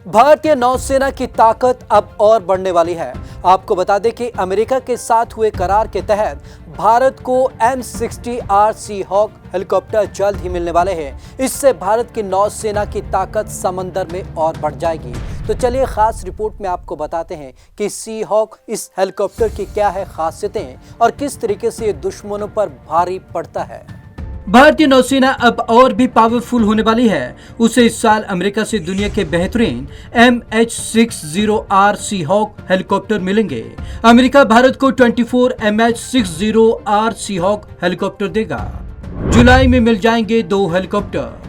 भारतीय नौसेना की ताकत अब और बढ़ने वाली है। आपको बता दें कि अमेरिका के साथ हुए करार के तहत भारत को M60R सीहॉक हेलीकॉप्टर जल्द ही मिलने वाले हैं। इससे भारत की नौसेना की ताकत समंदर में और बढ़ जाएगी। तो चलिए खास रिपोर्ट में आपको बताते हैं कि सीहॉक इस हेलीकॉप्टर की क्या है खासियतें और किस तरीके से ये दुश्मनों पर भारी पड़ता है। भारतीय नौसेना अब और भी पावरफुल होने वाली है। उसे इस साल अमेरिका से दुनिया के बेहतरीन MH60R सीहॉक हेलीकॉप्टर मिलेंगे। अमेरिका भारत को 24 MH60R सीहॉक हेलीकॉप्टर देगा। जुलाई में मिल जाएंगे 2 हेलीकॉप्टर।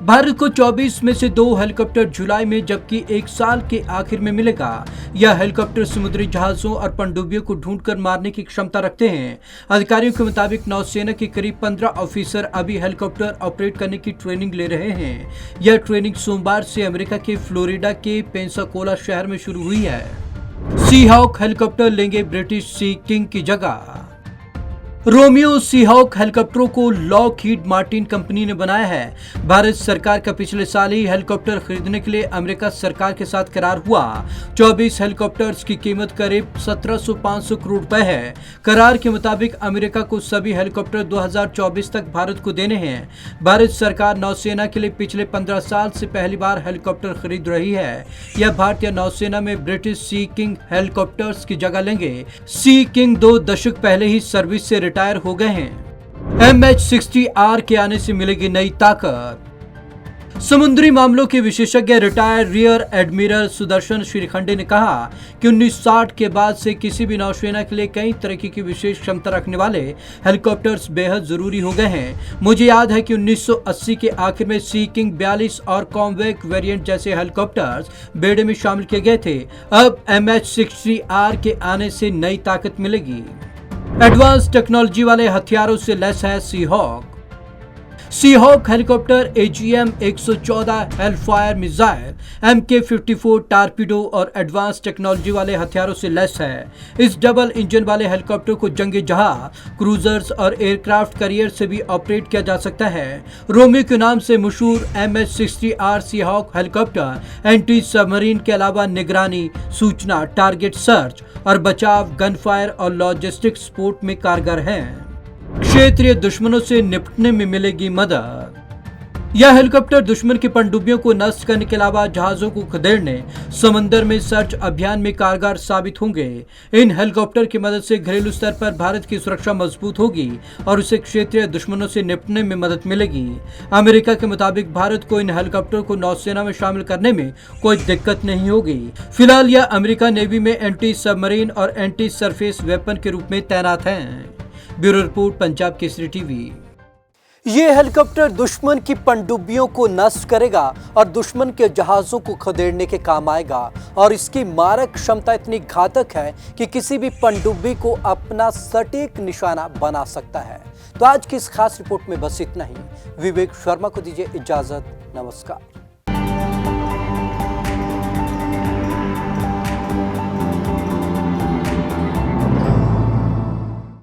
भारत को 24 में से 2 हेलीकॉप्टर जुलाई में, जबकि 1 साल के आखिर में मिलेगा। यह हेलीकॉप्टर समुद्री जहाजों और पनडुब्बियों को ढूंढकर मारने की क्षमता रखते हैं। अधिकारियों के मुताबिक नौसेना के करीब 15 ऑफिसर अभी हेलीकॉप्टर ऑपरेट करने की ट्रेनिंग ले रहे हैं। यह ट्रेनिंग सोमवार से अमेरिका के फ्लोरिडा के पेंसाकोला शहर में शुरू हुई है। सीहॉक हेलीकॉप्टर लेंगे ब्रिटिश सी किंग की जगह। रोमियो सीहॉक हेलीकॉप्टरों को लॉकहीड मार्टिन कंपनी ने बनाया है। भारत सरकार का पिछले साल ही हेलीकॉप्टर खरीदने के लिए अमेरिका सरकार के साथ करार हुआ। 24 हेलीकॉप्टर्स की कीमत करीब 1700-500 करोड़ रुपए है। करार के मुताबिक अमेरिका को सभी हेलीकॉप्टर 2024 तक भारत को देने हैं। भारत सरकार नौसेना के लिए पिछले 15 साल से पहली बार हेलीकॉप्टर खरीद रही है। यह भारतीय नौसेना में ब्रिटिश सी किंग हेलीकॉप्टर्स की जगह लेंगे। सी किंग 2 दशक पहले ही सर्विस से रिटायर हो गए हैं। MH60R के आने से मिलेगी नई ताकत। समुद्री मामलों के विशेषज्ञ retire rear admiral Sudarshan Shrikhande ने कहा कि 1960 के बाद से किसी भी नौसेना के लिए कई तरह की विशेष क्षमता रखने वाले हेलीकॉप्टर्स बेहद जरूरी हो गए हैं। मुझे याद है कि 1980 के आखिर में सी किंग 42 और कॉम्बैक वेरिएंट जैसे हेलीकॉप्टर्स बेड़े में शामिल किए गए थे। अब MH60R के आने से नई ताकत मिलेगी। एडवांस टेक्नोलॉजी वाले हथियारों से लैस है Seahawk. Seahawk helicopter AGM-114 Hellfire missile, MK-54 torpedo और एडवांस टेक्नोलॉजी वाले हथियारों से लैस है। इस डबल इंजन वाले हेलीकॉप्टर को जंगी जहाज, क्रूजर्स और एयरक्राफ्ट कैरियर से भी ऑपरेट किया जा सकता है। रोमियो के नाम से मशहूर MH60R Seahawk helicopter anti submarine के अलावा निगरानी, सूचना, टारगेट सर्च और बचाव, गन फायर और लॉजिस्टिक सपोर्ट में कारगर हैं। क्षेत्रीय दुश्मनों से निपटने में मिलेगी मदद। यह हेलीकॉप्टर दुश्मन की पनडुब्बियों को नष्ट करने के अलावा जहाजों को खदेड़ने, समंदर में सर्च अभियान में कारगर साबित होंगे। इन हेलीकॉप्टर की मदद से घरेलू स्तर पर भारत की सुरक्षा मजबूत होगी और उसे क्षेत्रीय दुश्मनों से निपटने में मदद मिलेगी। अमेरिका के मुताबिक भारत को इन हेलीकॉप्टर को नौसेना में शामिल करने में कोई दिक्कत नहीं होगी। फिलहाल यह अमेरिका नेवी में एंटी सबमरीन और एंटी सरफेस वेपन के रूप में तैनात हैं। Bureau report, Punjab Kesari TV. ये हेलीकॉप्टर दुश्मन की पनडुब्बियों को नष्ट करेगा और दुश्मन के जहाजों को खदेड़ने के काम आएगा और इसकी मारक क्षमता इतनी घातक है कि किसी भी पनडुब्बी को अपना सटीक निशाना बना सकता है। तो आज की इस खास रिपोर्ट में बस इतना ही। विवेक शर्मा को दीजिए इजाजत। नमस्कार।